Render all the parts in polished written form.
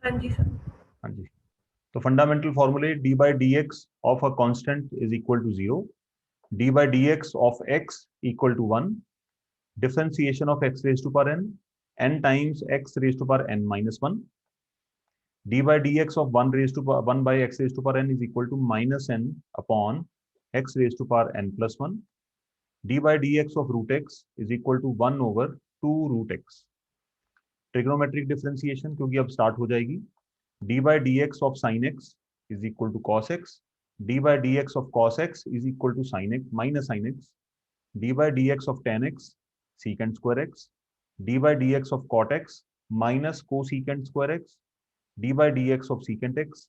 हाँ जी सर। हाँ जी, तो फंडामेंटल फॉर्मूले d by d x of a constant is equal to 0, d by d x of x equal to 1, differentiation of x raise to power n times x raise to power n minus 1, d by dx of 1 raised to 1 by x raised to power n is equal to minus n upon x raised to power n plus 1, d by dx of root x is equal to 1 over 2 root x. Trigonometric differentiation क्योंकि अब start हो जाएगी, d by dx of sin x is equal to cos x, d by dx of cos x is equal to sin x minus sin x, d by dx of tan x secant square x, d by dx of cot x minus cosecant square x, d by dx of secant x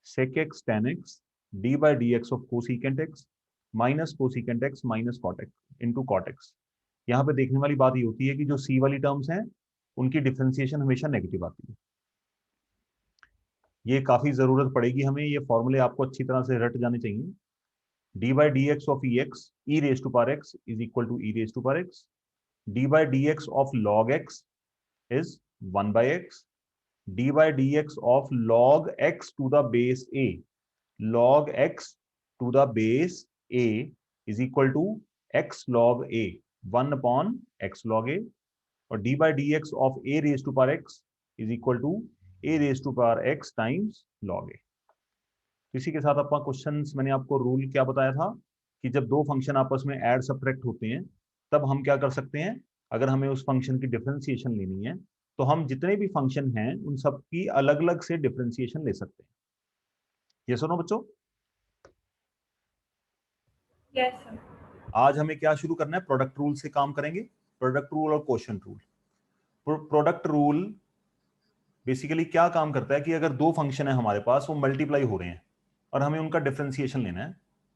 sec x tan x, d by dx of cosecant x minus cosecant x minus cot x into cot x. यहाँ पे देखने वाली बात ये होती है कि जो c वाली टर्म्स हैं उनकी डिफरेंशिएशन हमेशा नेगेटिव आती है। ये काफी जरूरत पड़ेगी हमें, ये फॉर्मूले आपको अच्छी तरह से रट जाने चाहिए। d by dx of ex e raised to power x is equal to e raised to power x, d by dx of log x is 1 by x, d by dx of log x to the base a, log x to the base a is equal to x log a, 1 upon x log a, और d by dx of a raised to power x is equal to a raised to power x times log a. इसी के साथ अपना questions मैंने आपको rule क्या बताया था कि जब दो फंक्शन आपस में ऐड सब्ट्रैक्ट होते हैं तब हम क्या कर सकते हैं, अगर हमें उस फंक्शन की डिफरेंशिएशन लेनी है तो हम जितने भी फंक्शन हैं उन सब की अलग अलग से डिफरेंशिएशन ले सकते हैं। ये सुनो बच्चों, यस सर। आज हमें क्या शुरू करना है, प्रोडक्ट रूल से काम करेंगे। प्रोडक्ट रूल और quotient rule. Product rule basically क्या काम करता है कि अगर दो फंक्शन है हमारे पास, वो मल्टीप्लाई हो रहे हैं और हमें उनका डिफरेंशिएशन लेना है,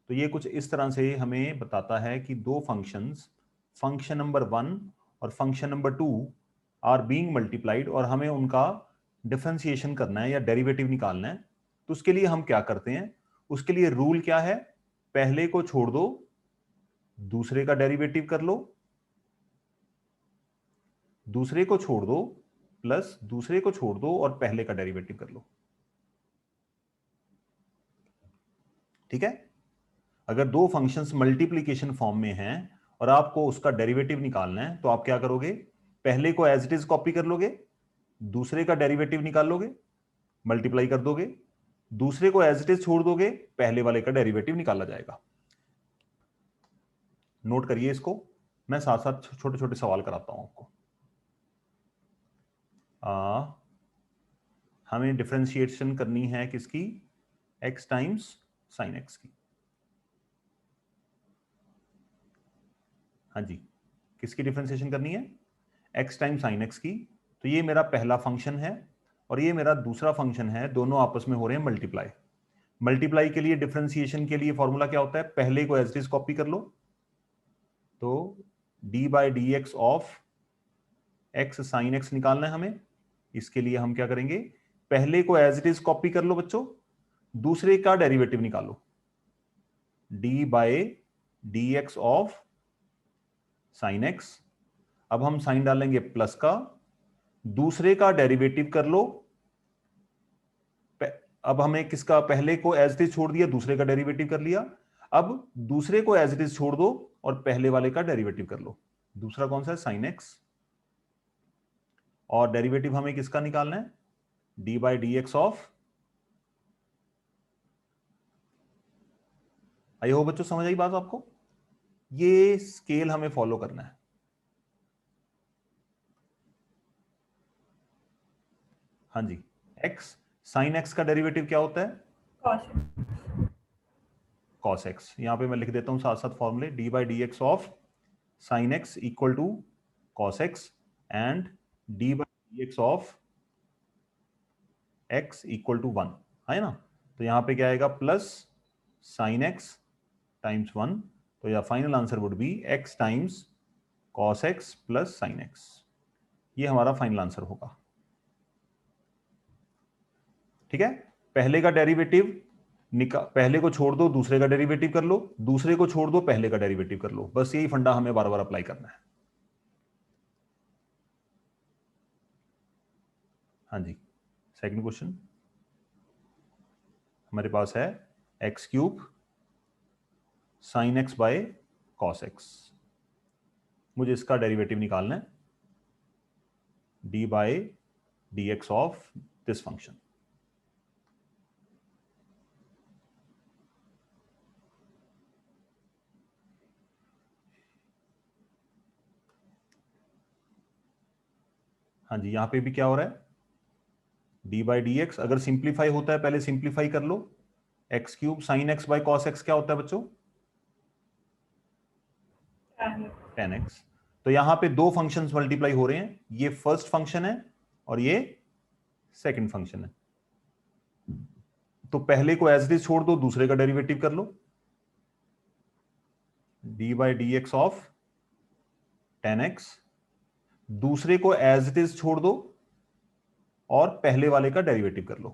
तो ये कुछ इस तरह से हमें बताता है कि दो फंक्शंस, फंक्शन नंबर 1 और function number 2 are being multiplied और हमें उनका डिफरेंशिएशन करना है या डेरिवेटिव निकालना है। तो उसके लिए हम क्या करते हैं, उसके लिए रूल क्या है, पहले को छोड़ दो दूसरे का डेरिवेटिव कर लो, दूसरे को छोड़ दो प्लस दूसरे को छोड़ दो और पहले का डेरिवेटिव कर लो। ठीक है, अगर दो फंक्शंस मल्टीप्लिकेशन फॉर्म में हैं और आपको उसका डेरिवेटिव निकालना है तो आप क्या करोगे, पहले को एज इट इज कॉपी कर लोगे, दूसरे का डेरिवेटिव निकाल लोगे, मल्टीप्लाई कर दोगे, दूसरे को एज इट इज छोड़ दोगे, पहले वाले का डेरिवेटिव निकाला जाएगा। नोट करिए इसको, मैं साथ साथ छोटे छोटे सवाल कराता हूं आपको। हमें डिफरेंशिएशन करनी है किसकी, x टाइम्स साइन x की। हाँ जी, किसकी डिफरेंशिएशन करनी है, x टाइम साइन x की। तो ये मेरा पहला फंक्शन है और ये मेरा दूसरा फंक्शन है, दोनों आपस में हो रहे हैं मल्टीप्लाई। मल्टीप्लाई के लिए डिफरेंशिएशन के लिए फॉर्मूला क्या होता है, पहले को एज इट इज कॉपी कर लो, तो d by d x of x sine x निकालना है हमें। इसके लिए हम क्या करेंगे, पहले को एज इट इज कॉपी कर लो बच्चों, दूसरे का डेरिवेटिव निकालो, d by d x of sine x। अब हम साइन डालेंगे प्लस का, दूसरे का डेरिवेटिव कर लो। अब हमें किसका, पहले को एज इट इज छोड़ दिया, दूसरे का डेरिवेटिव कर लिया। अब दूसरे को एज इट इज छोड़ दो और पहले वाले का डेरिवेटिव कर लो। दूसरा कौन सा है, साइन x, और डेरिवेटिव हमें किसका निकालना है, d by d x of. आई हो बच्चों, समझ आई बात आपको, ये स्केल हमें फॉलो करना है। हाँ जी, x साइन x का डेरिवेटिव क्या होता है, cos x। यहां पे मैं लिख देता हूं साथ साथ फॉर्मूले, d by d x of sine x equal to cos x and d by d x of x equal to 1 है ना। तो यहां पे क्या आएगा, प्लस साइन x टाइम्स 1, तो या final answer would B x times cos x plus sign x। ये हमारा फाइनल आंसर होगा। ठीक है, पहले का डेरिवेटिव पहले को छोड़ दो दूसरे का डेरिवेटिव कर लो, दूसरे को छोड़ दो पहले का डेरिवेटिव कर लो, बस यही फंडा हमें बार बार अप्लाई करना है। हाँ जी, सेकंड क्वेश्चन हमारे पास है x cube sine x by cos x, मुझे इसका डेरिवेटिव निकालना है, d by d x of this function. हाँ जी, यहां पे भी क्या हो रहा है, डी बाई डी एक्स, अगर सिंप्लीफाई होता है पहले सिंप्लीफाई कर लो, x cube sine x by cos x क्या होता है बच्चों, टेन एक्स। तो यहां पे दो फंक्शंस मल्टीप्लाई हो रहे हैं, ये फर्स्ट फंक्शन है और ये सेकंड फंक्शन है। तो पहले को एज इट इज छोड़ दो, दूसरे का डेरिवेटिव कर लो, d by d x of tan x, दूसरे को एज इट इज छोड़ दो और पहले वाले का डेरिवेटिव कर लो।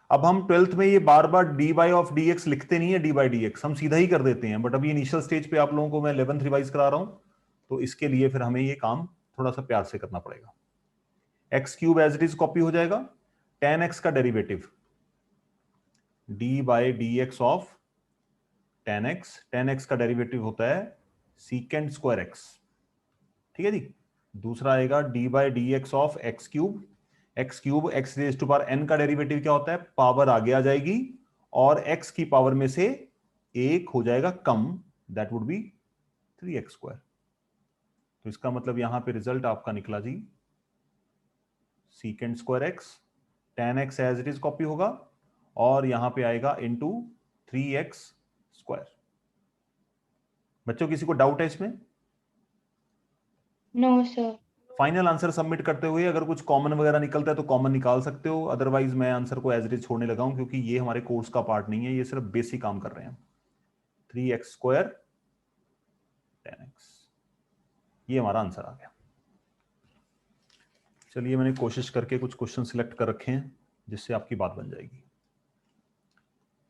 अब हम ट्वेल्थ में ये बार बार d by of d x लिखते नहीं है, डी बाई डी एक्स हम सीधा ही कर देते हैं, बट अभी इनिशियल स्टेज पे आप लोगों को मैं 11th रिवाइज करा रहा हूं, तो इसके लिए फिर हमें ये काम थोड़ा सा प्यार से करना पड़ेगा। X cube as it is copy हो जाएगा, टेन एक्स का derivative d by d x of tan x का डेरिवेटिव होता है सीकेंड स्क्वायर एक्स, ठीक है जी। दूसरा आएगा d by d x of x cube x raise to power n का डेरिवेटिव क्या होता है, पावर आगे आ जाएगी और एक्स की पावर में से एक हो जाएगा कम, that would be 3x square. तो इसका मतलब यहां पे रिजल्ट आपका निकला जी second square x, tan x as it is copy होगा और यहां पे आएगा इंटू 3x स्क्वायर। बच्चों किसी को डाउट है इसमें? No sir. Final answer submit करते हुए अगर कुछ कॉमन वगैरह निकलता है तो कॉमन निकाल सकते हो, अदरवाइज मैं आंसर को एज इट इज छोड़ने लगा हूं क्योंकि ये हमारे कोर्स का पार्ट नहीं है, ये सिर्फ बेसिक काम कर रहे हैं। 3x स्क्वायर 10x, ये हमारा आंसर आ गया। चलिए मैंने कोशिश करके कुछ क्वेश्चन सिलेक्ट कर रखे हैं जिससे आपकी बात बन जाएगी।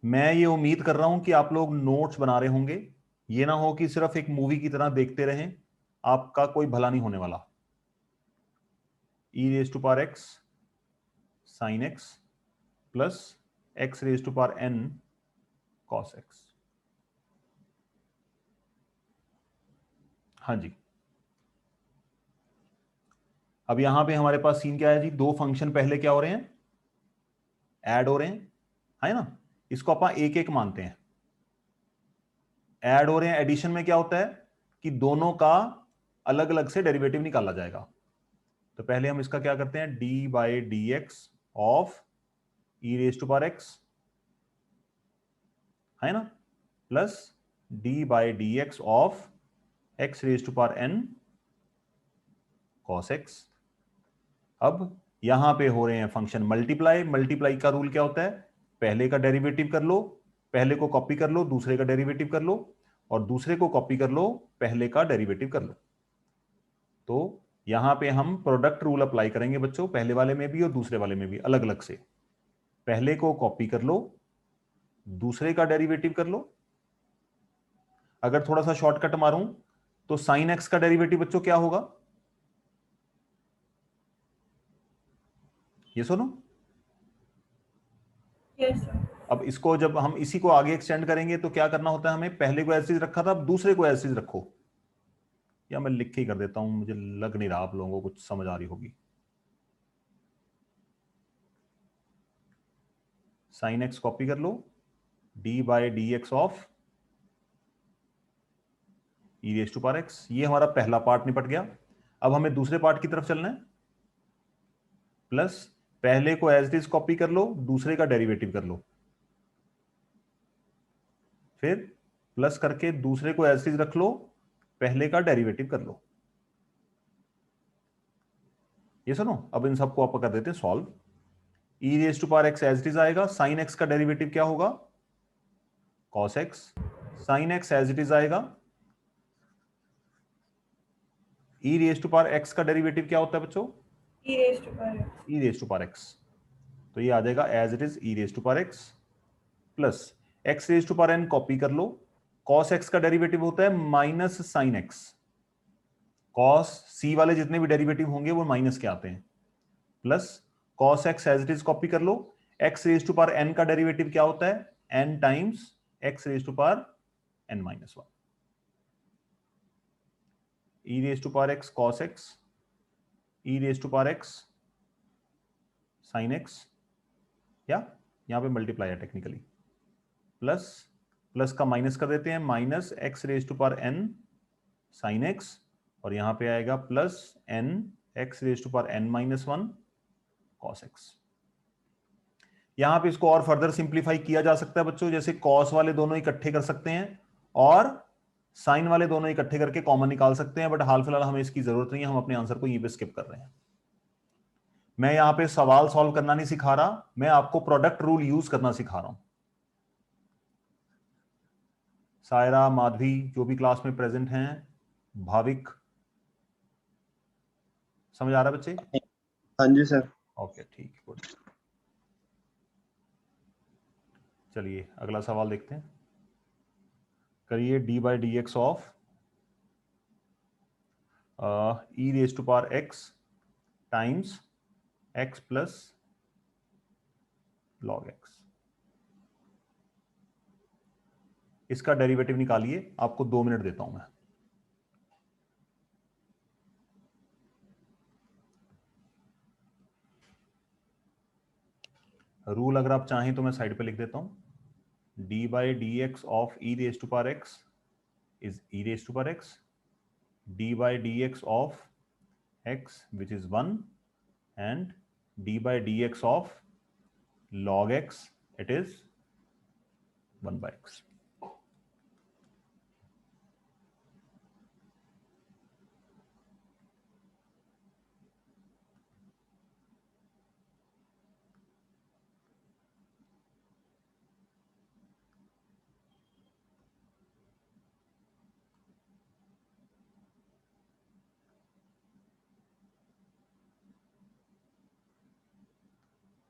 मैं ये उम्मीद कर रहा हूं कि आप लोग नोट्स बना रहे होंगे, ये ना हो कि सिर्फ एक मूवी की तरह देखते रहें, आपका कोई भला नहीं होने वाला। e raise to power x sine x plus x raise to power n cos x। हाँ जी, अब यहां पे हमारे पास सीन क्या है जी, दो फंक्शन पहले क्या हो रहे हैं, ऐड हो रहे हैं, है ना, इसको अपन एक एक मानते हैं, ऐड हो रहे हैं। एडिशन में क्या होता है कि दोनों का अलग अलग से डेरिवेटिव निकाला जाएगा। तो पहले हम इसका क्या करते हैं, d by d x of e raise to power x, है ना, plus d by d x of x raise to power n cos x. अब यहां पे हो रहे हैं फंक्शन मल्टीप्लाई, मल्टीप्लाई का रूल क्या होता है, पहले का डेरिवेटिव कर लो, पहले को कॉपी कर लो, दूसरे का डेरिवेटिव कर लो, और दूसरे को कॉपी कर लो, पहले का डेरिवेटिव कर लो। तो यहां पे हम प्रोडक्ट रूल अप्लाई करेंगे बच्चों, पहले वाले में भी और दूसरे वाले में भी अलग अलग से। पहले को कॉपी कर लो, दूसरे का डेरिवेटिव कर लो। अगर थोड़ा सा शॉर्टकट मारूं तो साइन एक्स का डेरिवेटिव बच्चों क्या होगा, ये सुनो। Yes sir. अब इसको जब हम इसी को आगे एक्सटेंड करेंगे तो क्या करना होता है हमें, पहले को ऐसे रखा था, अब दूसरे को ऐसे रखो, या मैं लिख के ही कर देता हूं, मुझे लग नहीं रहा आप लोगों को कुछ समझ आ रही होगी। साइन एक्स कॉपी कर लो, d by d x of e raise to power x, ये हमारा पहला पार्ट निपट गया। अब हमें दूसरे पार्ट की तरफ चलना है, प्लस पहले को एज इट इज कॉपी कर लो, दूसरे का डेरिवेटिव कर लो, फिर प्लस करके दूसरे को एज इट इज रख लो, पहले का डेरिवेटिव कर लो। ये सुनो, अब इन सबको आप कर देते हैं solve. E raise to power x as it is आएगा, साइन एक्स का डेरिवेटिव क्या होगा, cos x, sine x as it is आएगा, e raise to power x का डेरिवेटिव क्या होता है बच्चों, e raise to power x. E raise to power x, तो ये आ जाएगा as it is e raise to power x, plus x raise to power n copy कर लो, कॉस एक्स का डेरिवेटिव होता है माइनस साइन एक्स, कॉस सी वाले जितने भी डेरिवेटिव होंगे वो माइनस के आते हैं, plus cos x as it is copy कर लो, x raise to power n का डेरिवेटिव क्या होता है, n times x raise to power n minus 1, e raise to power x cos x, e raise to power x sin x, या यहां पे multiply है टेक्निकली, प्लस प्लस का minus कर देते हैं, minus x raise to power n sin x, और यहां पे आएगा plus n x raise to power n minus 1 cos x। यहां पे इसको और फर्दर सिंप्लीफाई किया जा सकता है बच्चों, जैसे cos वाले दोनों इकट्ठे कर सकते हैं और साइन वाले दोनों इकट्ठे करके कॉमन निकाल सकते हैं, बट हाल फिलहाल हमें इसकी जरूरत नहीं है, हम अपने आंसर को यहीं पे स्किप कर रहे हैं। मैं यहां पे सवाल सॉल्व करना नहीं सिखा रहा, मैं आपको प्रोडक्ट रूल यूज करना सिखा रहा हूं। सायरा, माधवी, जो भी क्लास में प्रेजेंट हैं, भाविक, समझ आ रहा है बच्चे? हाँ जी सर। ओके ठीक, गुड। चलिए अगला सवाल देखते हैं, करिए d by d x of e raise to power x times x plus log x. इसका डेरिवेटिव निकालिए, आपको 2 मिनट देता हूं मैं। रूल अगर आप चाहें तो मैं साइड पे लिख देता हूं, d by d x of e raise to power x is e raise to power x, d by d x of x which is 1 and d by dx of log x, it is 1 by x।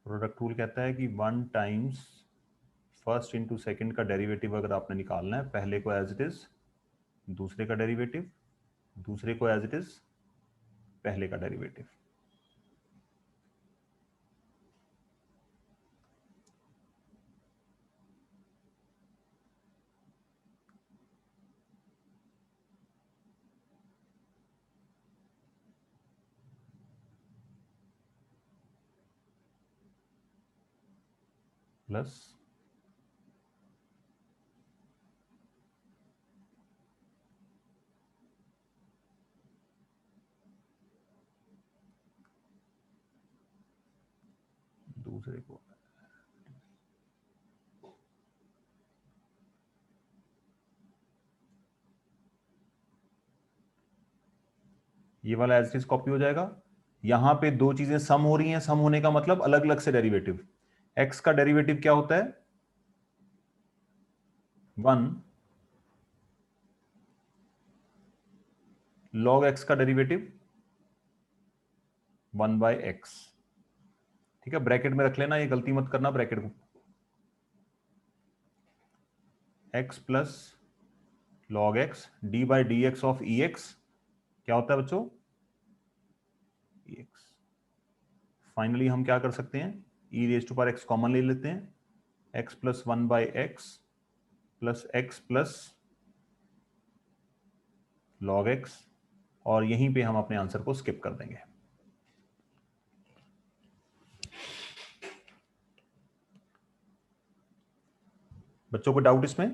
Product rule कहता है कि 1 times first into second का derivative अगर आपने निकालना है, पहले को एज इट इज दूसरे का डेरिवेटिव, दूसरे को एज इट इज पहले का डेरिवेटिव। प्लस दूसरे को, ये वाला एज इट इज कॉपी हो जाएगा। यहां पे दो चीजें सम हो रही हैं, सम होने का मतलब अलग अलग से डेरिवेटिव। एक्स का डेरिवेटिव क्या होता है, 1, लॉग एक्स का डेरिवेटिव 1 बाय एक्स। ठीक है, ब्रैकेट में रख लेना, ये गलती मत करना ब्रैकेट को। x plus log x d by d x of e x क्या होता है बच्चों, ई एक्स। फाइनली हम क्या कर सकते हैं, e raise to power x common ले लेते हैं, x plus 1 by x plus x plus log x, और यहीं पे हम अपने आंसर को स्किप कर देंगे। बच्चों को डाउट इसमें?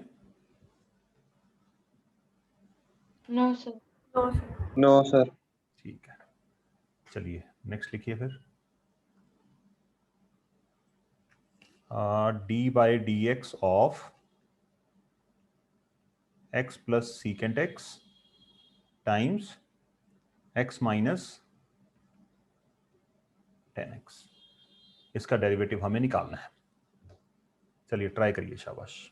No sir. No sir. No sir. ठीक है, चलिए नेक्स्ट लिखिए फिर, d by d x of x plus secant x times x minus 10x। इसका डेरिवेटिव हमें निकालना है। चलिए ट्राई करिए, शाबाश।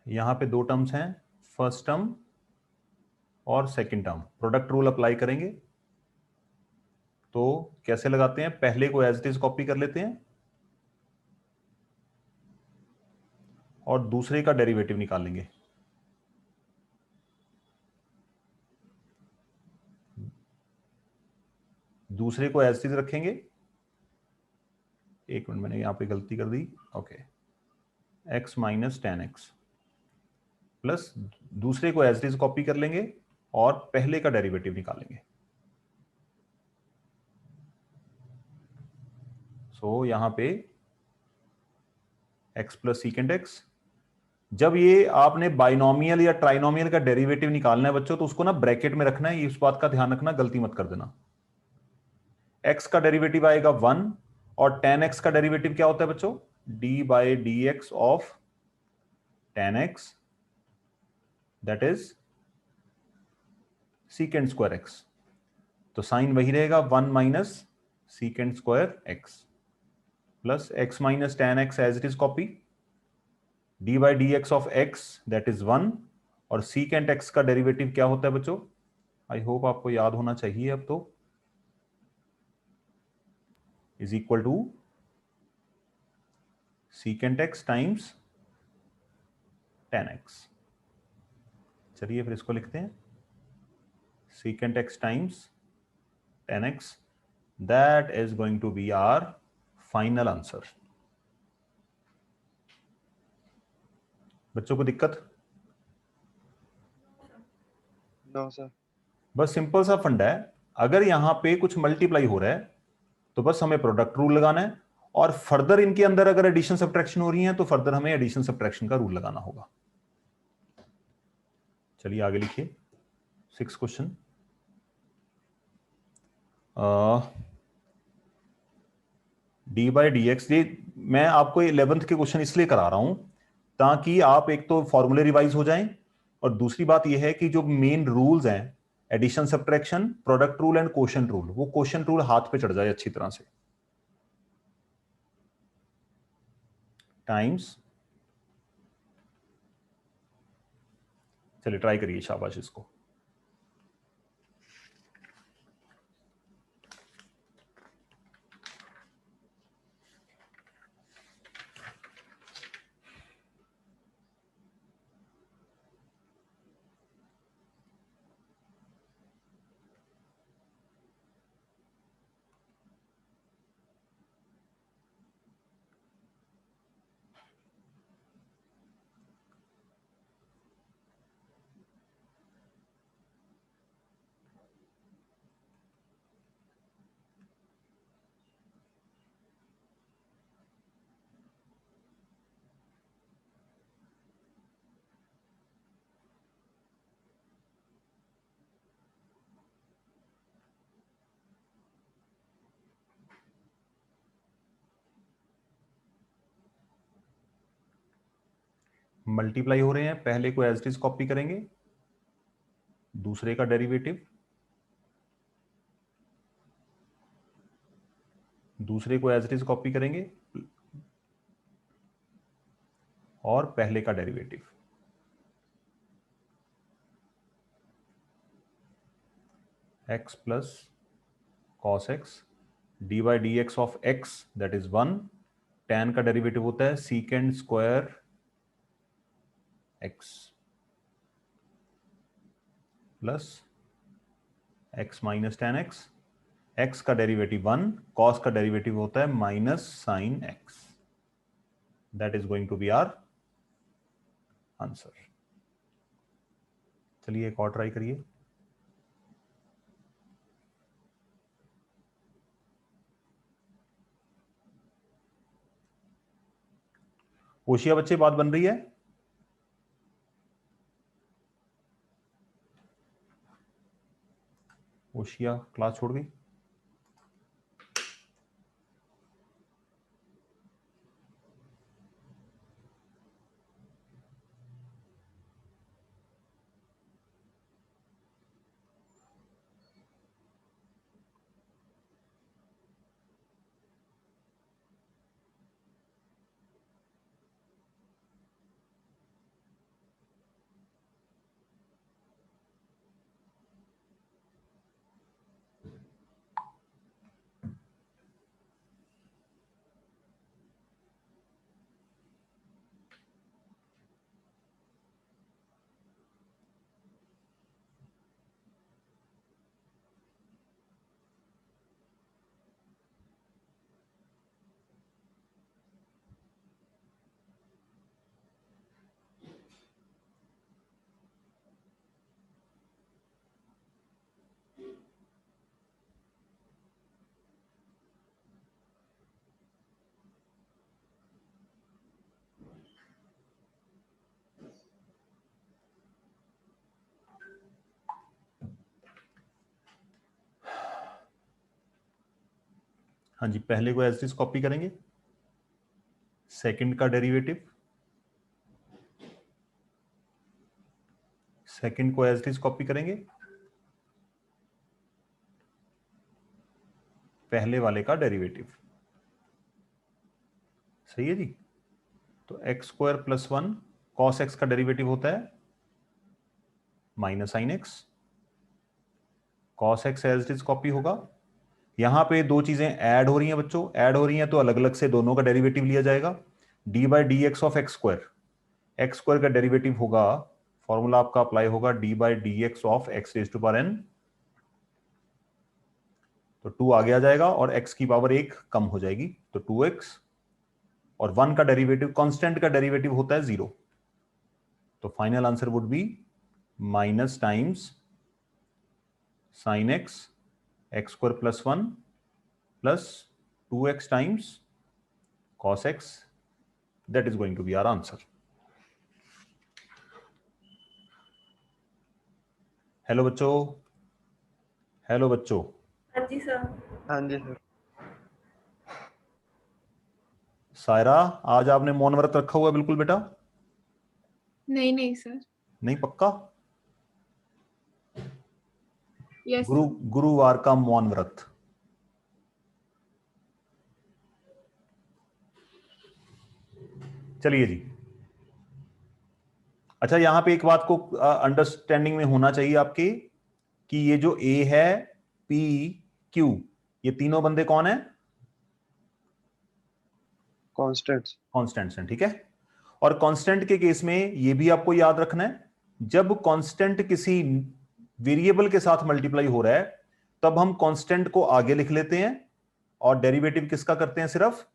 यहां पे दो टर्म्स हैं, फर्स्ट टर्म और second term. Product rule apply करेंगे तो कैसे लगाते हैं, पहले को एज इट इज कॉपी कर लेते हैं और दूसरे का डेरिवेटिव निकाल लेंगे। दूसरे को एज इट इज रखेंगे, एक मिनट मैंने यहां पे गलती कर दी, okay, x minus tan x plus दूसरे को एज इट इज कॉपी कर लेंगे और पहले का डेरिवेटिव निकालेंगे। सो यहां पे x प्लस सीकेंड एक्स। जब ये आपने बाइनोमियल या ट्राइनोमियल का डेरिवेटिव निकालना है बच्चों, तो उसको ना ब्रैकेट में रखना है, इस बात का ध्यान रखना, गलती मत कर देना। x का डेरिवेटिव आएगा 1 और tan x का डेरिवेटिव क्या होता है बच्चों, d by d x of tan x, that is secant square x. तो साइन वही रहेगा, 1 minus secant square x plus x minus tan x as it is copy, d by d x of x that is 1 और secant x का derivative क्या होता है बच्चों, I hope आपको याद होना चाहिए अब तो, is equal to secant x times tan x। चलिए फिर इसको लिखते हैं, secant x times tan x, that is going to be our final answer. बच्चों को दिक्कत? No sir. बस सिंपल सा फंडा है, अगर यहां पे कुछ मल्टीप्लाई हो रहा है तो बस हमें प्रोडक्ट रूल लगाना है, और फर्दर इनके अंदर अगर एडिशन सब्ट्रैक्शन हो रही है तो फर्दर हमें एडिशन सब्ट्रैक्शन का रूल लगाना होगा। चलिए आगे लिखिए, 6 question. D by d x, ये मैं आपको 11th के क्वेश्चन इसलिए करा रहा हूं ताकि आप एक तो फॉर्मूले रिवाइज हो जाएं, और दूसरी बात यह है कि जो मेन रूल्स हैं, addition subtraction, product rule and quotient rule, वो क्वोशिएंट रूल हाथ पे चढ़ जाए अच्छी तरह से। टाइम्स, चलिए ट्राई करिए, शाबाश इसको। मल्टीप्लाई हो रहे हैं, पहले को एज इट इज कॉपी करेंगे, दूसरे का डेरिवेटिव, दूसरे को एज इट इज कॉपी करेंगे और पहले का derivative. x plus cos x, d by d x of x that is 1, tan का डेरिवेटिव होता है secant square x plus x minus tan x, x का डेरिवेटिव 1, cos का डेरिवेटिव होता है minus sine x, that is going to be our answer. चलिए एक और ट्राई करिए। होशिया बच्चे, बात बन रही है? होशिया क्लास छोड़ गई? हाँ जी, पहले को एज इट इज कॉपी करेंगे, सेकंड का डेरिवेटिव, सेकंड को एज इट इज कॉपी करेंगे, पहले वाले का डेरिवेटिव। सही है जी। तो x square plus 1 cos x का डेरिवेटिव होता है minus sine x, cos x as it is copy होगा। यहां पे दो चीजें ऐड हो रही हैं बच्चों, ऐड हो रही हैं तो अलग अलग से दोनों का डेरिवेटिव लिया जाएगा। D by d x of x square का डेरिवेटिव होगा, फॉर्मूला आपका अप्लाई होगा d by d x of x raise to power n, तो 2 आगे आ जाएगा और x की पावर 1 कम हो जाएगी, तो 2x, और 1 का डेरिवेटिव, कांस्टेंट का डेरिवेटिव होता है 0, तो final answer would be minus times sine x x square plus 1 plus 2x times cos x, that is going to be our answer. Hello बच्चों, हेलो बच्चों। हाँ जी सर। हाँ जी सर। सायरा, आज आपने मौन व्रत रखा हुआ है बिल्कुल बेटा? नहीं नहीं सर। नहीं, पक्का? यस। गुरुवार का मौन व्रत। चलिए जी। अच्छा, यहां पे एक बात को अंडरस्टैंडिंग में होना चाहिए आपके, कि ये जो ए है, पी, क्यू, ये तीनों बंदे कौन है? कॉन्स्टेंट्स। कांस्टेंट्स हैं, ठीक है। और कांस्टेंट के केस में ये भी आपको याद रखना है, जब कांस्टेंट किसी वेरिएबल के साथ मल्टीप्लाई हो रहा है तब हम कांस्टेंट को आगे लिख लेते हैं और डेरिवेटिव किसका करते हैं? सिर्फ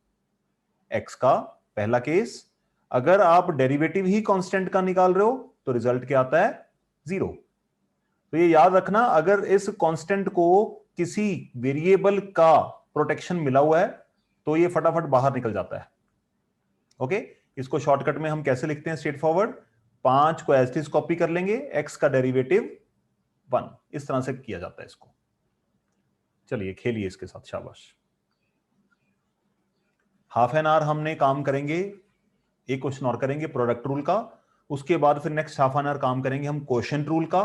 एक्स का। पहला केस, अगर आप डेरिवेटिव ही कांस्टेंट का निकाल रहे हो तो रिजल्ट क्या आता है? 0। तो ये याद रखना, अगर इस कांस्टेंट को किसी वेरिएबल का प्रोटेक्शन मिला हुआ है तो ये फटाफट बाहर निकल जाता है। ओके, इसको शॉर्टकट में हम कैसे लिखते हैं? स्ट्रेट फॉरवर्ड, 5 को एज इट इज कॉपी कर लेंगे, एक्स का डेरिवेटिव 1, इस तरह से किया जाता है इसको। चलिए खेलिए इसके साथ, शाबाश। हाफ एन आवर हमने काम करेंगे, एक क्वेश्चन और करेंगे प्रोडक्ट रूल का, उसके बाद फिर नेक्स्ट हाफ एन आवर काम करेंगे हम क्वोशिएंट रूल का।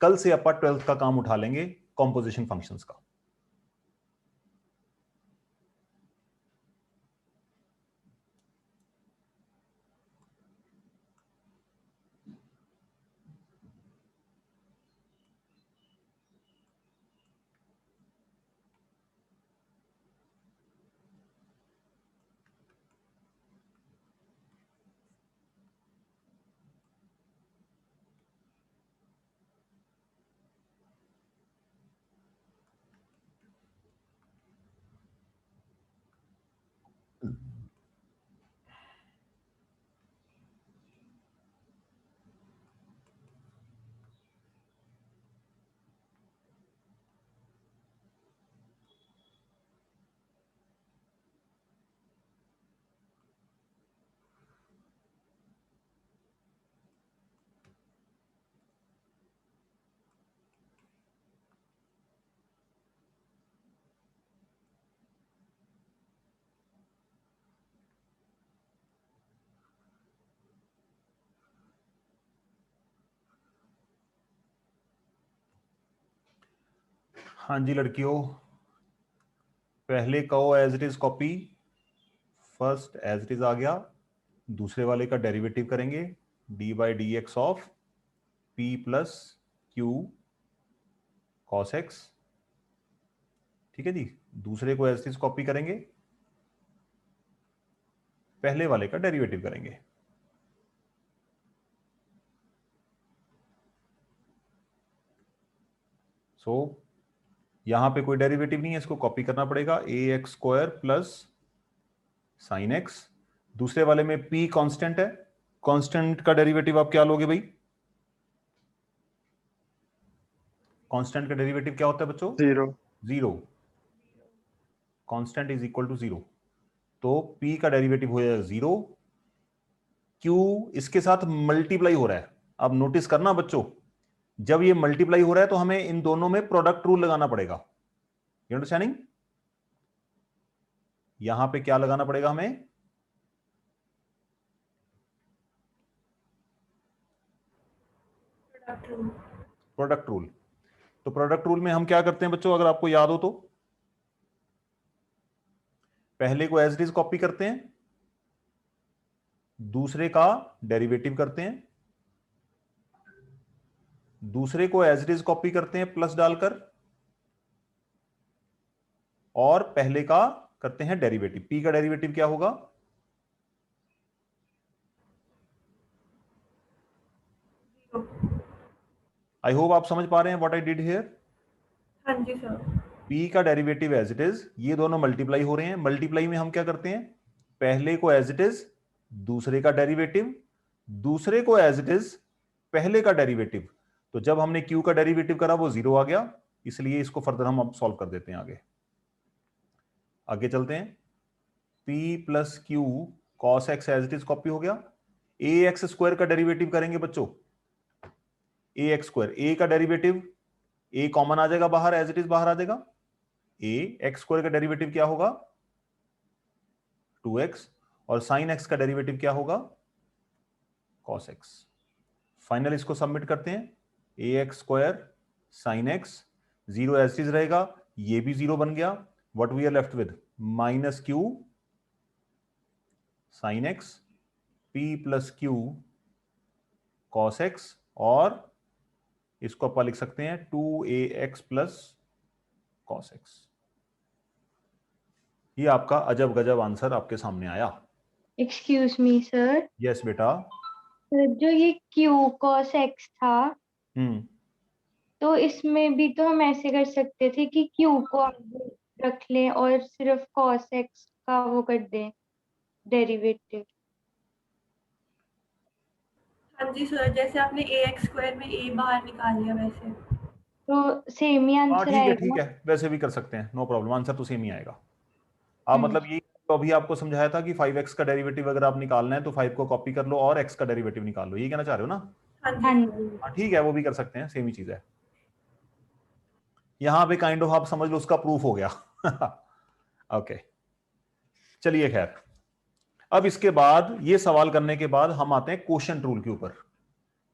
कल से अपन 12th का काम उठा लेंगे, कॉम्पोजिशन फंक्शंस का। हाँ जी लड़कियों, पहले कहो as it is copy, first as it is आ गया, दूसरे वाले का डेरिवेटिव करेंगे, d by d x of p plus q cos x. ठीक है जी, दूसरे को एज इट इज कॉपी करेंगे, पहले वाले का डेरिवेटिव करेंगे। सो यहां पे कोई डेरिवेटिव नहीं है, इसको कॉपी करना पड़ेगा, a x square plus sine x. दूसरे वाले में p कांस्टेंट है, कांस्टेंट का डेरिवेटिव आप क्या लोगे भाई? कांस्टेंट का डेरिवेटिव क्या होता है बच्चों? 0। 0। कांस्टेंट इज इक्वल टू 0, तो p का डेरिवेटिव हो जाएगा 0। q इसके साथ मल्टीप्लाई हो रहा है। अब नोटिस करना बच्चों, जब ये मल्टीप्लाई हो रहा है तो हमें इन दोनों में प्रोडक्ट रूल लगाना पड़ेगा। You understanding? यहां पे क्या लगाना पड़ेगा हमें? Product rule. Product rule. तो प्रोडक्ट रूल में हम क्या करते हैं बच्चों, अगर आपको याद हो तो? पहले को एज इट इज कॉपी करते हैं, दूसरे का डेरिवेटिव करते हैं, दूसरे को एज इट इज कॉपी करते हैं प्लस डालकर, और पहले का करते हैं डेरिवेटिव। पी का डेरिवेटिव क्या होगा? आई होप आप समझ पा रहे हैं व्हाट आई डिड हियर। हाँ जी सर। पी का डेरिवेटिव एज इट इज, ये दोनों मल्टीप्लाई हो रहे हैं। मल्टीप्लाई में हम क्या करते हैं? पहले को एज इट इज, दूसरे का डेरिवेटिव, दूसरे को एज इट इज, पहले का डेरिवेटिव। तो जब हमने क्यू का डेरिवेटिव करा वो 0 आ गया, इसलिए इसको फर्दर हम अब सॉल्व कर देते हैं। आगे आगे चलते हैं। P plus q cos x as it is copy हो गया। ए एक्स स्क्वायर का डेरिवेटिव करेंगे बच्चों, ए एक्स स्क्वायर, ए का डेरिवेटिव, ए कॉमन आ जाएगा बाहर, एज इट इज बाहर आ जाएगा। ए एक्स स्क्वायर का डेरिवेटिव क्या होगा? 2x। और साइन एक्स का डेरिवेटिव क्या होगा? cos x। फाइनल इसको सबमिट करते हैं। A x square sine x, 0 as is रहेगा, ये भी 0 बन गया। What we are left with? Minus q sine x, p plus q cos x, और इसको अपन लिख सकते हैं 2ax प्लस कॉस एक्स। ये आपका अजब गजब आंसर आपके सामने आया। एक्सक्यूज मी सर, यस बेटा। जो ये क्यू cos x था, हम्म। तो इसमें भी तो हम ऐसे कर सकते थे कि क्यू को आगे रख लें और सिर्फ cos x का वो कर दें डेरिवेटिव। हाँ जी सर, जैसे आपने ए एक्स स्क्वायर में ए बाहर निकाल लिया वैसे। तो सेम ही हाँ आंसर ठीक है, ठीक आएगा। है, वैसे भी कर सकते हैं, नो प्रॉब्लम, आंसर तो सेम ही आएगा। आप मतलब हम्म, ये तो अभी आपको समझाया था कि 5x का डेरिवेटिव अगर आप निकालना है तो 5 को कॉपी कर लो और x का डेरिवेटिव निकाल लो, ये कहना चाह रहे हो ना? हाँ हाँ जी जी। सर। हाँ ठीक है, वो भी कर सकते हैं, सेम ही चीज है। यहां पे काइंड ऑफ आप समझ लो उसका प्रूफ हो गया। ओके, चलिए खैर। अब इसके बाद ये सवाल करने के बाद हम आते हैं क्वोशंट रूल के ऊपर,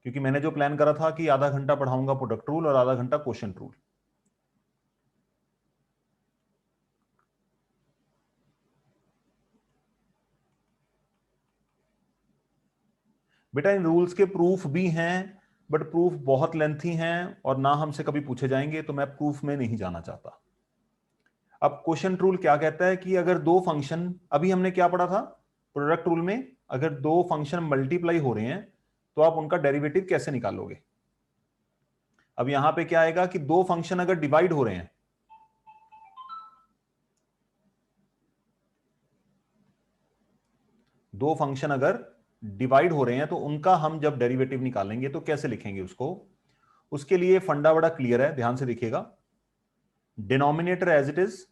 क्योंकि मैंने जो प्लान करा था कि आधा घंटा पढ़ाऊंगा प्रोडक्ट रूल और आधा घंटा क्वोशंट रूल। बेटा इन रूल्स के प्रूफ भी हैं, बट प्रूफ बहुत लेंथी हैं और ना हमसे कभी पूछे जाएंगे, तो मैं प्रूफ में नहीं जाना चाहता। अब क्वोशंट रूल क्या कहता है कि अगर दो फंक्शन, अभी हमने क्या पढ़ा था प्रोडक्ट रूल में, अगर दो फंक्शन मल्टीप्लाई हो रहे हैं तो आप उनका डेरिवेटिव कैसे निकालोगे? अब यहां पे क्या आएगा कि दो फंक्शन अगर डिवाइड हो रहे हैं, दो फंक्शन अगर डिवाइड हो रहे हैं तो उनका हम जब डेरिवेटिव निकालेंगे तो कैसे लिखेंगे उसको? उसके लिए फंडा बड़ा क्लियर है, ध्यान से देखिएगा। Denominator as it is,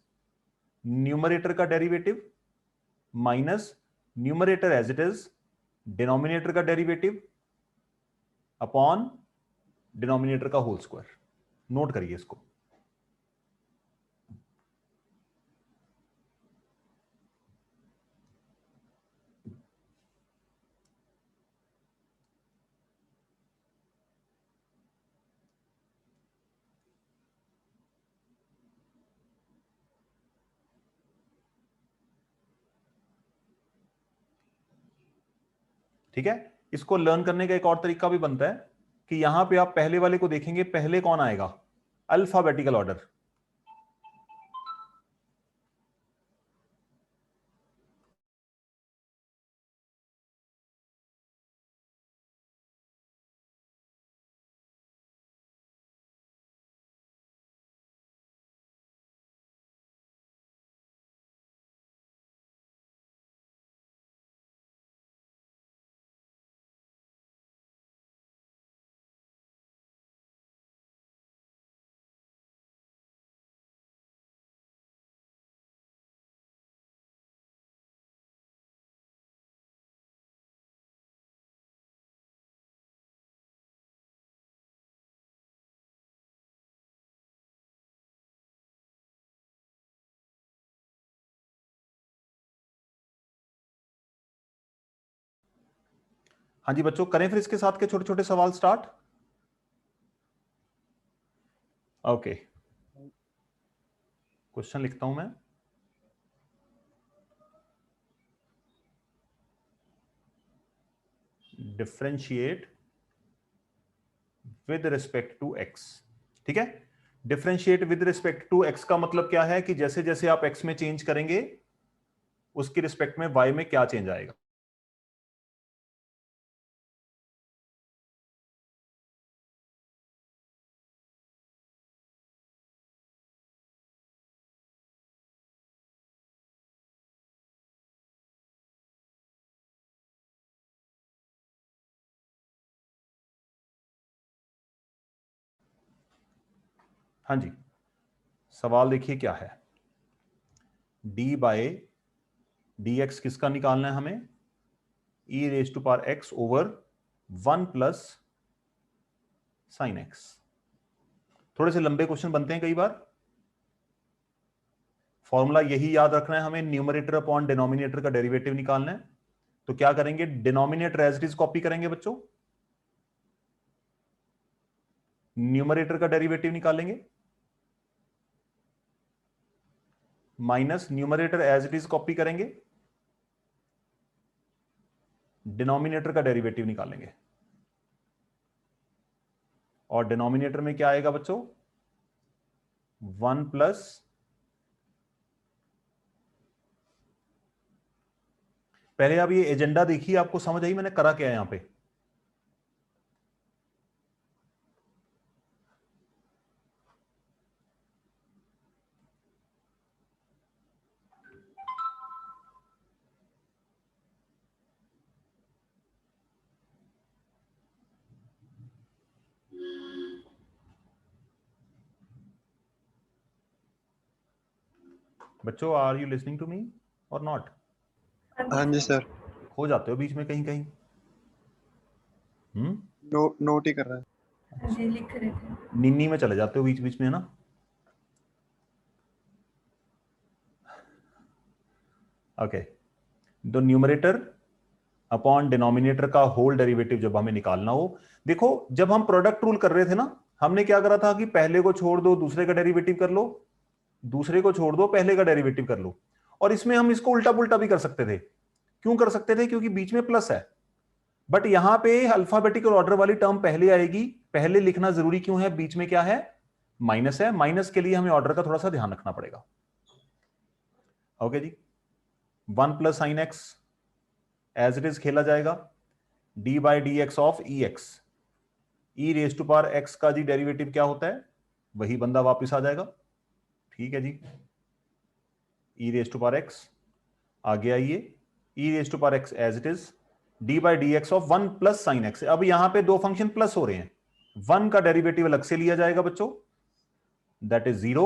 numerator का derivative, minus numerator as it is, denominator का डेरिवेटिव, अपॉन डिनोमिनेटर का होल स्क्वायर। नोट करिए इसको। ठीक है, इसको लर्न करने का एक और तरीका भी बनता है कि यहां पे आप पहले वाले को देखेंगे, पहले कौन आएगा? Alphabetical order. हाँ जी बच्चों, करें फिर इसके साथ के छोटे छोटे सवाल स्टार्ट। ओके, क्वेश्चन लिखता हूं मैं। Differentiate with respect to x. ठीक है, differentiate with respect to x का मतलब क्या है कि जैसे जैसे आप एक्स में चेंज करेंगे उसके रिस्पेक्ट में वाई में क्या चेंज आएगा। हाँ जी, सवाल देखिए क्या है। डी बाय डी एक्स किसका निकालना है हमें? E raise to power x over 1 plus sine x. थोड़े से लंबे क्वेश्चन बनते हैं कई बार। फॉर्मूला यही याद रखना है हमें, न्यूमरेटर अपॉन डिनोमिनेटर का डेरिवेटिव निकालना है। तो क्या करेंगे, denominator as it is copy करेंगे बच्चों, न्यूमरेटर का डेरिवेटिव निकालेंगे, minus numerator as it is copy करेंगे, डिनोमिनेटर का डेरिवेटिव निकालेंगे। और डिनोमिनेटर में क्या आएगा बच्चों? 1 प्लस, पहले आप ये एजेंडा देखिए, आपको समझ आई मैंने करा क्या है यहां पे। बच्चों are you listening to me और नॉट? हाँ जी सर। खो जाते हो बीच में कहीं कहीं। नोट ही कर रहा है। हाँ जी, लिख रहे थे। निन्नी में चले जाते हो बीच बीच में, है ना। ओके, तो न्यूमरेटर अपॉन डिनोमिनेटर का होल डेरिवेटिव जब हमें निकालना हो, देखो जब हम प्रोडक्ट रूल कर रहे थे ना, हमने क्या करा था कि पहले को छोड़ दो दूसरे का डेरिवेटिव कर लो, दूसरे को छोड़ दो पहले का डेरिवेटिव कर लो। और इसमें हम इसको उल्टा पुल्टा भी कर सकते थे। क्यों कर सकते थे? क्योंकि बीच में प्लस है। बट यहां पे अल्फाबेटिकल ऑर्डर वाली टर्म पहले आएगी, पहले लिखना जरूरी क्यों है? बीच में क्या है? माइनस है। माइनस के लिए हमें ऑर्डर का थोड़ा सा ध्यान रखना पड़ेगा। ओके जी, 1 plus sine x as it is खेला जाएगा, d by d x of e x. E raise to power x का जी डेरिवेटिव क्या होता है? वही बंदा वापस आ जाएगा। ठीक है जी, e raise to power x आ गया ये, e raise to power x as it is, d by d x of 1 plus sine x. अब यहां पे दो फंक्शन प्लस हो रहे हैं, 1 का डेरिवेटिव अलग से लिया जाएगा बच्चों, दैट इज 0,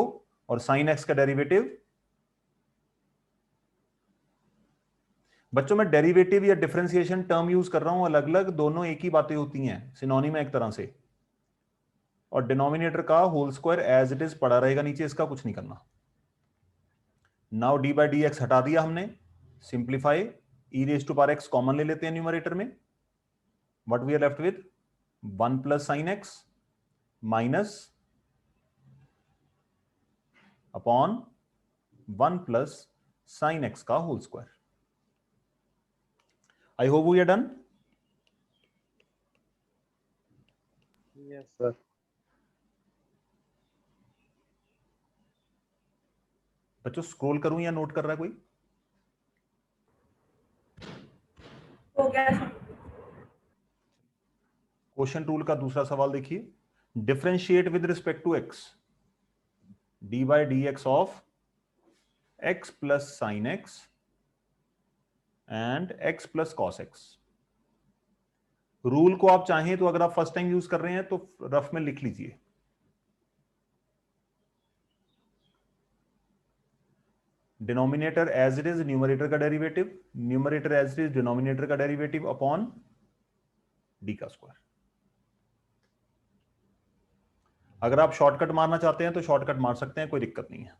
और साइन एक्स का डेरिवेटिव। बच्चों मैं डेरिवेटिव या डिफरेंशिएशन टर्म यूज कर रहा हूं अलग अलग, दोनों एक ही बातें होती हैं, सिनोनिम है एक तरह से। और डिनोमिनेटर का whole square as it is पड़ा रहेगा नीचे, इसका कुछ नहीं करना। Now d by d x हटा दिया हमने, simplify, e raise to power x common ले लेते हैं न्यूमरेटर में, what we are left with 1 plus sine x minus upon 1 plus sine x का whole square. I hope we are done. Yes sir. बच्चों scroll करूं या note कर रहा है कोई? हो गया सर। क्वेश्चन रूल का दूसरा सवाल देखिए, differentiate with respect to x, d by d x of x plus sine x and x plus cos x. Rule को आप चाहें तो अगर आप फर्स्ट टाइम यूज कर रहे हैं तो रफ में लिख लीजिए। Denominator as it is numerator का derivative, numerator as it is denominator का डेरिवेटिव अपॉन डी का स्क्वायर। अगर आप शॉर्टकट मारना चाहते हैं तो शॉर्टकट मार सकते हैं, कोई दिक्कत नहीं है।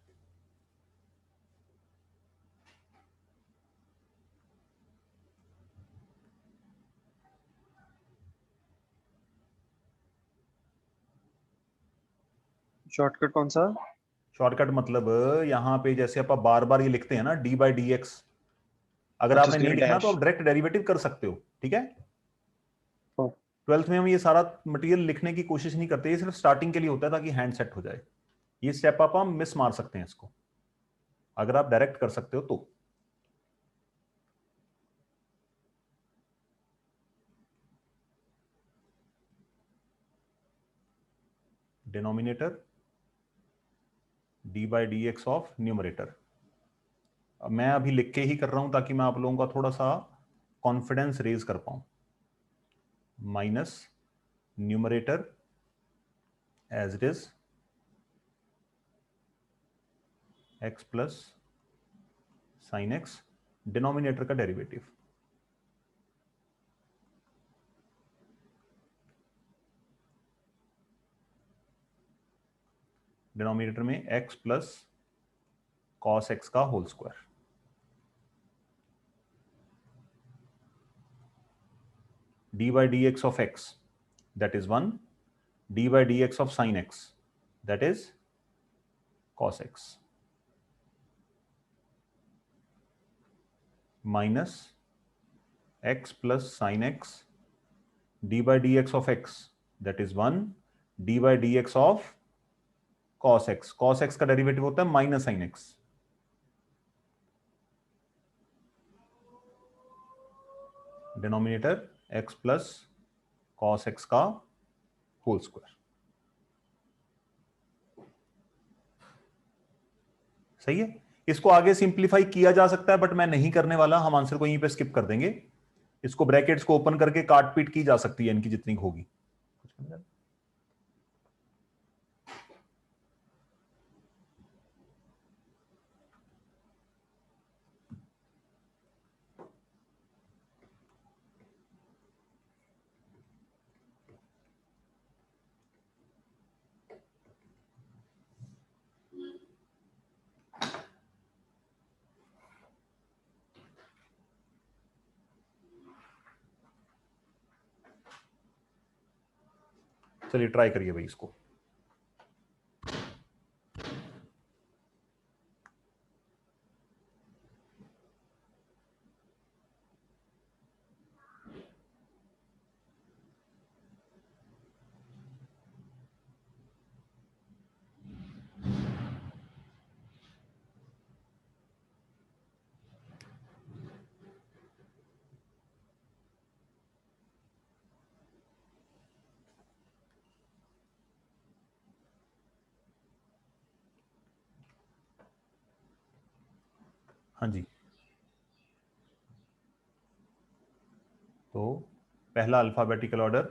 शॉर्टकट कौन सा? शॉर्टकट मतलब यहाँ पे जैसे आप बार बार ये लिखते हैं ना डी बाई डी एक्स, अगर अच्छा, आपने उसके नहीं लिए लिखना तो डैश। आप डायरेक्ट डेरिवेटिव कर सकते हो, ठीक है। ओ। 12th में हम ये सारा मटेरियल लिखने की कोशिश नहीं करते, ये सिर्फ स्टार्टिंग के लिए होता है ताकि हैंड सेट हो जाए। ये स्टेप आप मिस मार सकते हैं इसको, अगर आप डायरेक्ट कर सकते हो तो। Denominator D by d x of numerator, मैं अभी लिख के ही कर रहा हूं ताकि मैं आप लोगों का थोड़ा सा कॉन्फिडेंस रेज कर पाऊं। Minus numerator as it is x plus sine x, denominator का डेरिवेटिव। डिनोमिनेटर में x प्लस कॉस एक्स का whole square, d by d x of x that is 1, d by d x of sine x that is cos x, minus x plus sine x d by d x of x that is 1, d by d x of cos x, cos x का derivative होता है minus sine x, denominator x plus cos x का whole square. सही है, इसको आगे simplify किया जा सकता है बट मैं नहीं करने वाला, हम आंसर को यहीं पे स्किप कर देंगे। इसको ब्रैकेट्स को ओपन करके काट पीट की जा सकती है, इनकी जितनी होगी। चलिए ट्राई करिए भाई इसको। हाँ जी, तो पहला alphabetical order,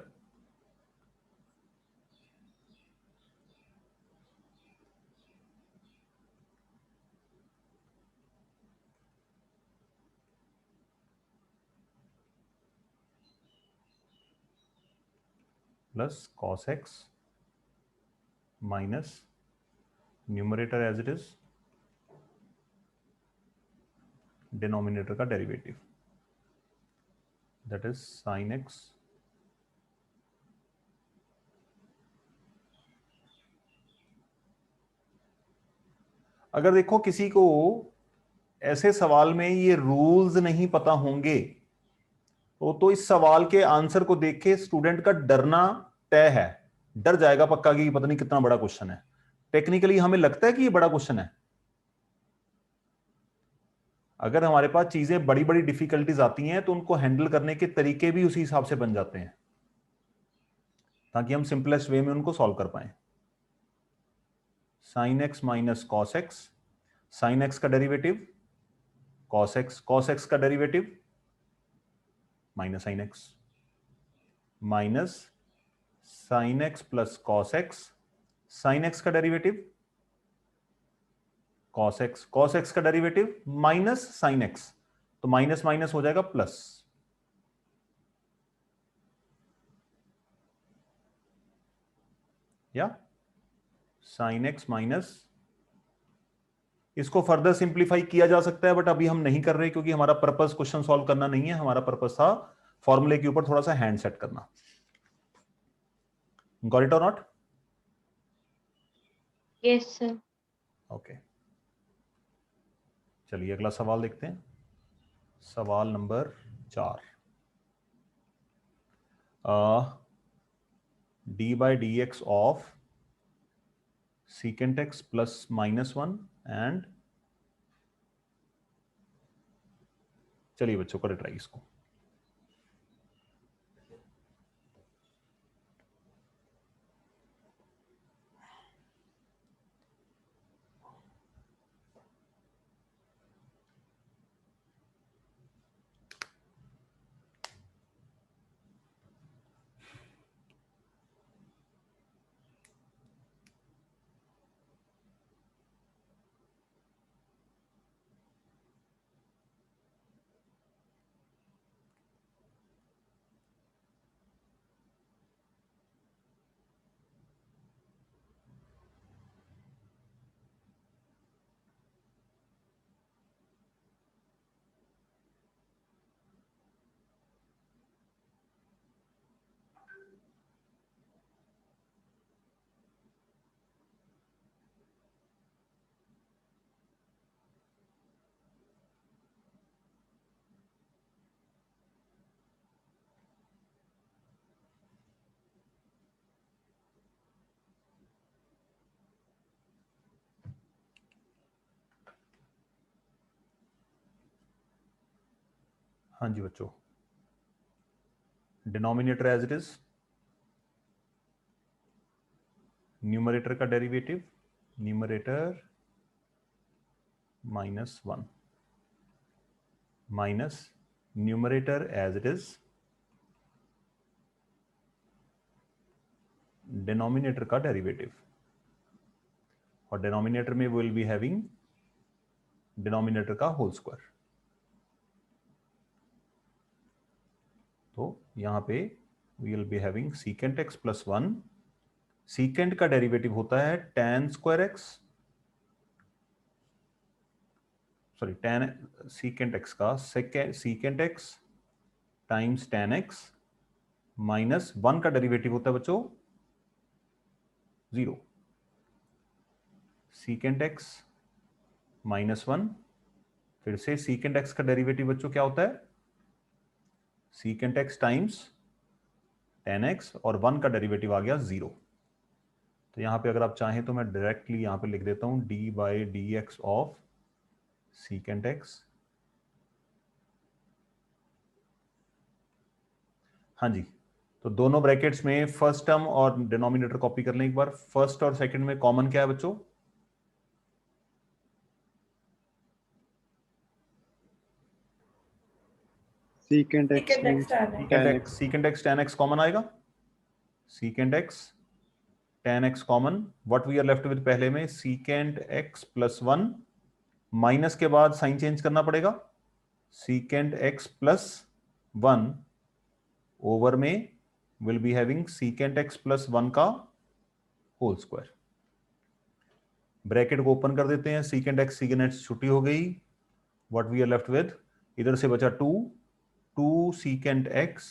plus cos x minus numerator as it is, denominator का derivative that is sine x अगर देखो किसी को ऐसे सवाल में ये रूल्स नहीं पता होंगे तो इस सवाल के आंसर को देख के स्टूडेंट का डरना तय है, डर जाएगा पक्का कि पता नहीं कितना बड़ा क्वेश्चन है। टेक्निकली हमें लगता है कि ये बड़ा क्वेश्चन है, अगर हमारे पास चीजें बड़ी बड़ी डिफिकल्टीज आती हैं तो उनको हैंडल करने के तरीके भी उसी हिसाब से बन जाते हैं ताकि हम सिंपलेस्ट वे में उनको सॉल्व कर पाए। Sine x minus cos x, sine x का derivative cos x, cos x का derivative minus sine x, minus sine x plus cos x, sine x का derivative cos x, cos x का derivative minus sine x, तो minus minus हो जाएगा plus, या sine x minus, इसको further simplify किया जा सकता है बट अभी हम नहीं कर रहे क्योंकि हमारा पर्पस क्वेश्चन सॉल्व करना नहीं है, हमारा पर्पस था फॉर्मूले के ऊपर थोड़ा सा हैंड सेट करना। गॉट इट और नॉट? Yes sir. ओके, चलिए अगला सवाल देखते हैं। सवाल number 4, d by d x of secant x plus -1 and, चलिए बच्चों करें ट्राई इसको। हाँ जी बच्चों, denominator as it is, numerator का derivative numerator -1 minus numerator as it is denominator का डेरिवेटिव, और डिनोमिनेटर में विल बी हैविंग डिनोमिनेटर का होल स्क्वायर। तो यहां पे we will be having secant x plus 1, secant का डेरिवेटिव होता है tan square x, sorry tan secant x का secant x times tan x minus 1 का डेरिवेटिव होता है बच्चों 0, सीकेंट एक्स -1, फिर से सीकेंट एक्स का डेरिवेटिव बच्चों क्या होता है secant x times tan x, और 1 का डेरिवेटिव आ गया 0। तो यहां पे अगर आप चाहें तो मैं डायरेक्टली यहां पे लिख देता हूं d by d x of secant x. हाँ जी, तो दोनों ब्रैकेट्स में फर्स्ट टर्म और डिनोमिनेटर कॉपी कर लें एक बार। फर्स्ट और सेकंड में कॉमन क्या है बच्चों secant x Secant means x tan x. tan x. Secant x tan x common आएगा, secant x tan x common, what we are left with पहले में सीकेंट एक्स प्लस 1, माइनस के बाद साइन चेंज करना पड़ेगा सीकेंट एक्स प्लस 1 ओवर में will be having secant x plus 1 का whole square. Bracket को ओपन कर देते हैं, सीकेंट एक्स छुट्टी हो गई, what we are left with, इधर से बचा 2 secant x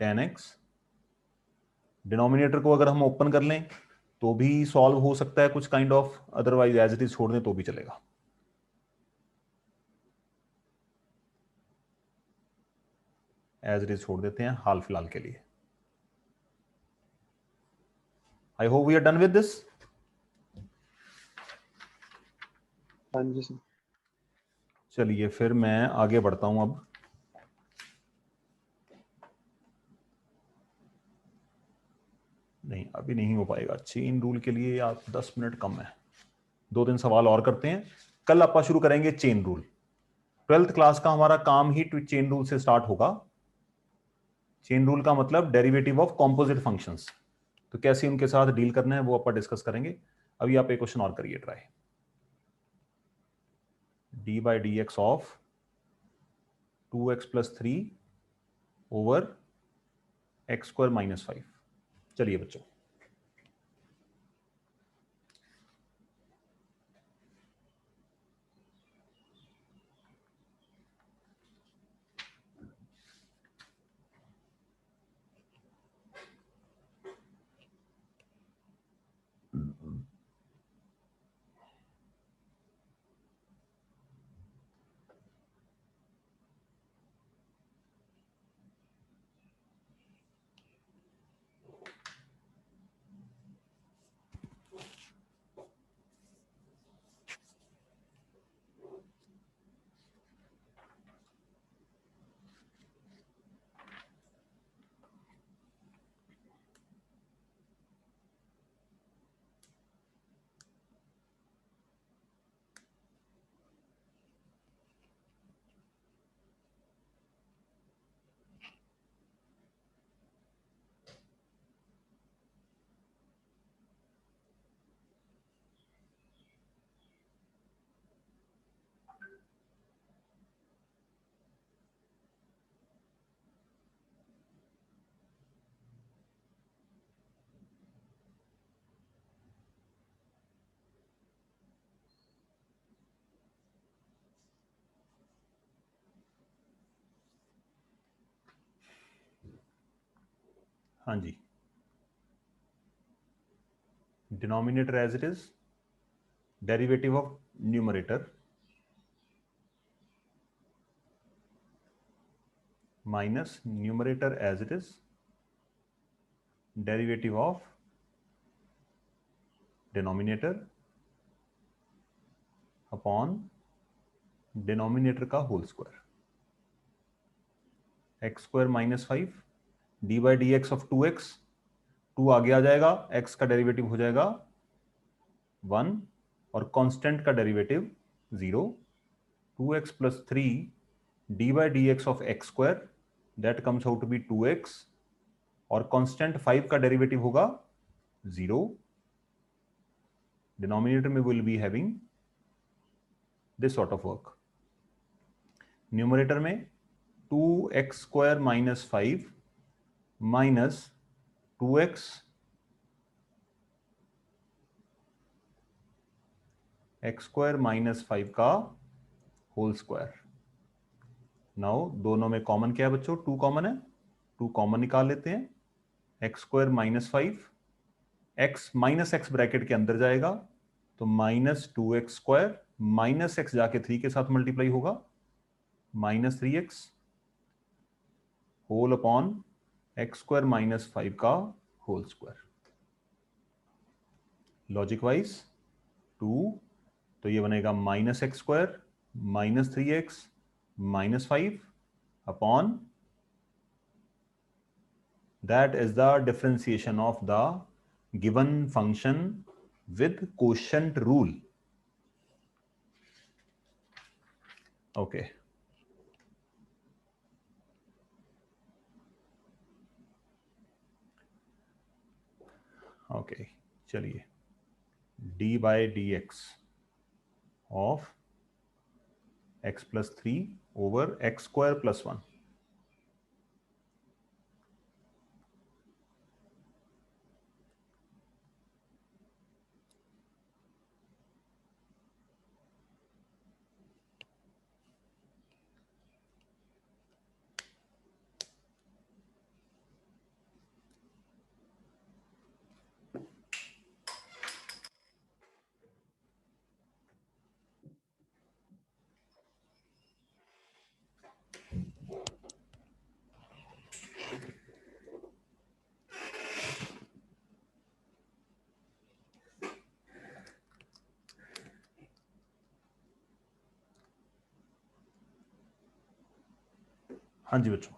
tan x. Denominator को अगर हम ओपन कर लें तो भी सॉल्व हो सकता है कुछ kind of, otherwise as it is छोड़ दें तो भी चलेगा। एज इट इज छोड़ देते हैं हाल फिलहाल के लिए। I hope we are done with this. हाँ जी सर। चलिए फिर मैं आगे बढ़ता हूं अब। नहीं अभी नहीं हो पाएगा, चेन रूल के लिए आप 10 मिनट कम है, 2-3 सवाल और करते हैं, कल अपन शुरू करेंगे चेन रूल। 12th क्लास का हमारा काम ही चेन रूल से स्टार्ट होगा। चेन रूल का मतलब डेरिवेटिव ऑफ कॉम्पोजिट फंक्शंस, तो कैसे उनके साथ डील करना है वो अपन डिस्कस करेंगे। अभी आप एक क्वेश्चन और करिए try, d by d x of 2x plus 3 over x square minus 5। चलिए बच्चों, हाँ जी, denominator as it is, derivative of numerator minus numerator as it is, derivative of denominator upon denominator का whole square, x square minus 5 d by d x of 2x, 2 आगे आ जाएगा, x का derivative हो जाएगा 1 और कांस्टेंट का derivative 0, 2x plus 3 d by d x of x square, that comes out to be 2x और constant 5 का derivative होगा 0. डिनोमिनेटर में will be having this sort of work. Numerator में 2x square minus 5 minus 2x x square minus 5 का whole square. Now दोनों में common क्या है बच्चों? 2 कॉमन है, 2 कॉमन निकाल लेते हैं. X square minus 5, x minus x bracket के अंदर जाएगा तो minus 2x square minus x जाके 3 के साथ मल्टीप्लाई होगा, minus 3x whole upon x square minus 5 का होल स्क्वायर. लॉजिक वाइज 2, तो ये बनेगा minus x square minus 3x minus 5 upon, that is the differentiation of the given function with quotient rule. Okay. Okay, चलिए d by dx of x plus 3 over x square plus 1. हाँ जी बच्चों,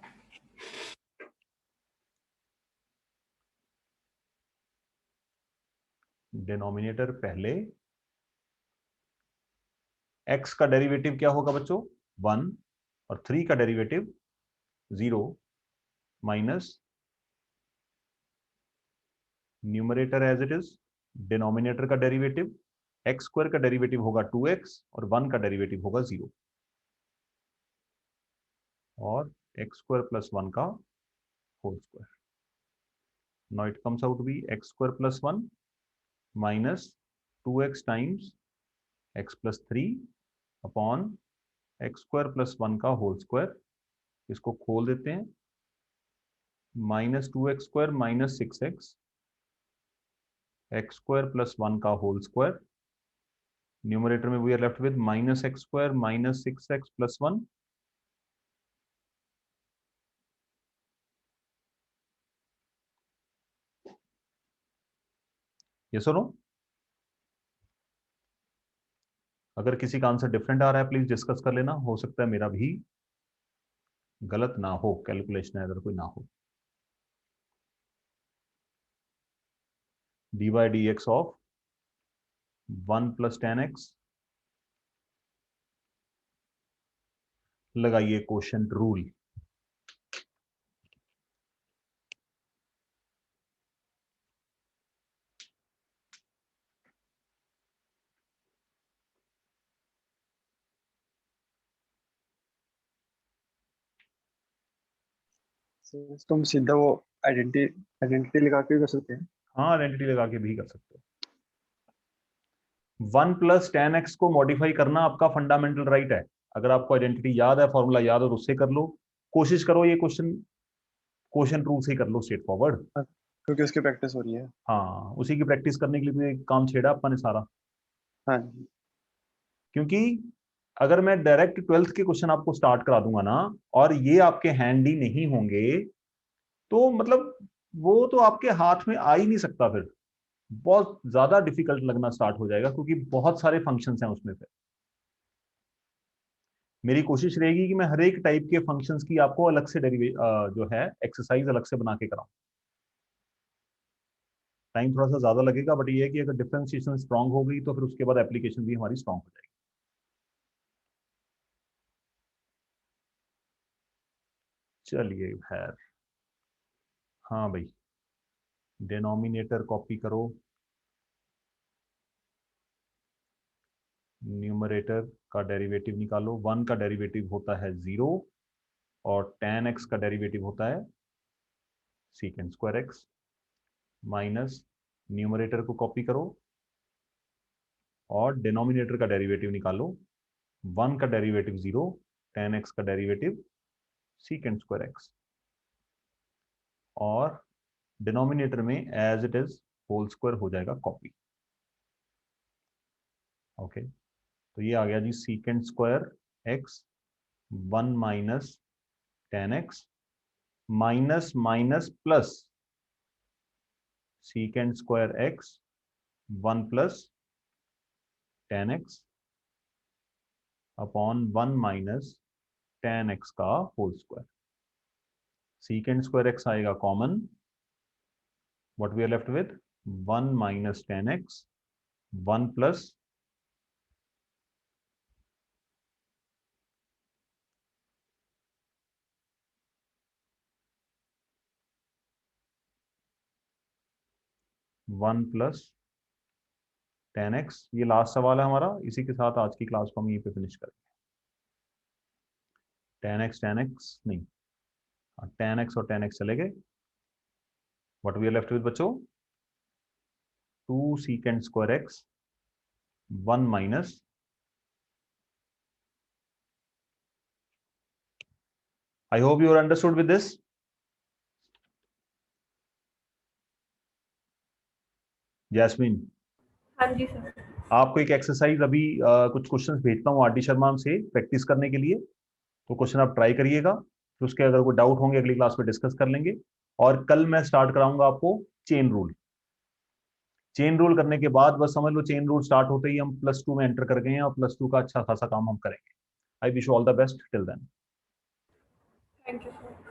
denominator पहले, x का derivative क्या होगा बच्चों? 1 और 3 का derivative 0 minus numerator as it is, denominator का डेरिवेटिव, एक्स स्क्वायर का डेरिवेटिव होगा 2x और 1 का डेरिवेटिव होगा 0 और एक्स स्क्वायर प्लस 1 का whole square. Now it comes out be x square plus 1 minus 2x times x plus 3 upon x square plus 1 का whole square. इसको खोल देते हैं, minus 2x square minus 6x x square plus 1 का whole square. Numerator में we are left with minus x square minus 6x plus 1. ये सुनो, अगर किसी का आंसर डिफरेंट आ रहा है प्लीज डिस्कस कर लेना, हो सकता है मेरा भी गलत ना हो, कैलकुलेशन अगर कोई ना हो. D by d x of 1 plus 10x, लगाइए क्वोशंट रूल. तो हम सीधा वो आइडेंटिटी लगा के भी कर सकते हैं. हाँ, आइडेंटिटी लगा के भी कर सकते हो. 1 प्लस 10x को मॉडिफाई करना आपका फंडामेंटल राइट है. अगर आपको आइडेंटिटी याद है, फॉर्मूला याद है तो उससे कर लो. कोशिश करो ये क्वेश्चन क्वेश्चन रूल से ही कर लो स्ट्रेट फॉरवर्ड। क्योंकि उसकी प्रैक्टिस हो रही है। हाँ, उसी की प्रैक्टिस करने के लिए तो एक काम छेड़ा अपन ने सारा। हाँ जी। क्योंकि अगर मैं डायरेक्ट 12th के क्वेश्चन आपको स्टार्ट करा दूंगा ना, और ये आपके हैंडी नहीं होंगे, तो मतलब वो तो आपके हाथ में आ ही नहीं सकता, फिर बहुत ज्यादा डिफिकल्ट लगना स्टार्ट हो जाएगा, क्योंकि बहुत सारे फंक्शंस हैं उसमें। फिर मेरी कोशिश रहेगी कि मैं हर एक टाइप के फंक्शंस की आपको अलग से जो है एक्सरसाइज अलग से बना के कराऊं। टाइम थोड़ा सा ज्यादा लगेगा, बट ये है कि अगर डिफरेंशिएशन स्ट्रांग हो गई तो फिर उसके बाद एप्लीकेशन भी हमारी स्ट्रांग हो जाएगी। चलिए खैर, हाँ भाई, डिनोमिनेटर कॉपी करो, न्यूमरेटर का डेरिवेटिव निकालो। 1 का डेरिवेटिव होता है 0, और tan x का डेरिवेटिव होता है secant square x, minus numerator को कॉपी करो और डिनोमिनेटर का डेरिवेटिव निकालो। 1 का डेरिवेटिव 0, tan x का डेरिवेटिव secant स्क्वायर x, और डिनोमिनेटर में as it is whole square हो जाएगा कॉपी। ओके, तो ये आ गया जी secant square x 1 minus tan x minus minus plus secant square x 1 plus tan x upon 1 minus tan x का whole square. secant square x आएगा common, what we are left with 1 minus tan x 1 plus tan x। ये last सवाल है हमारा, इसी के साथ आज की क्लास को हम यहीं पे फिनिश करेंगे। tan x नहीं, tan x और tan x चले गए। What we are left with बच्चों 2 secant square x 1 minus I hope you are understood with this. Jasmine, हाँ जी सर। आपको एक एक्सरसाइज अभी कुछ क्वेश्चंस भेजता हूँ आरडी शर्मा से प्रैक्टिस करने के लिए, तो क्वेश्चन आप ट्राई करिएगा, तो उसके अगर कोई डाउट होंगे अगली क्लास में डिस्कस कर लेंगे। और कल मैं स्टार्ट कराऊंगा आपको चेन रूल। चेन रूल करने के बाद बस समझ लो चेन रूल स्टार्ट होते ही हम +2 में एंटर कर गए हैं, और +2 का अच्छा खासा काम हम करेंगे। I wish you all the best till then. Thank you sir.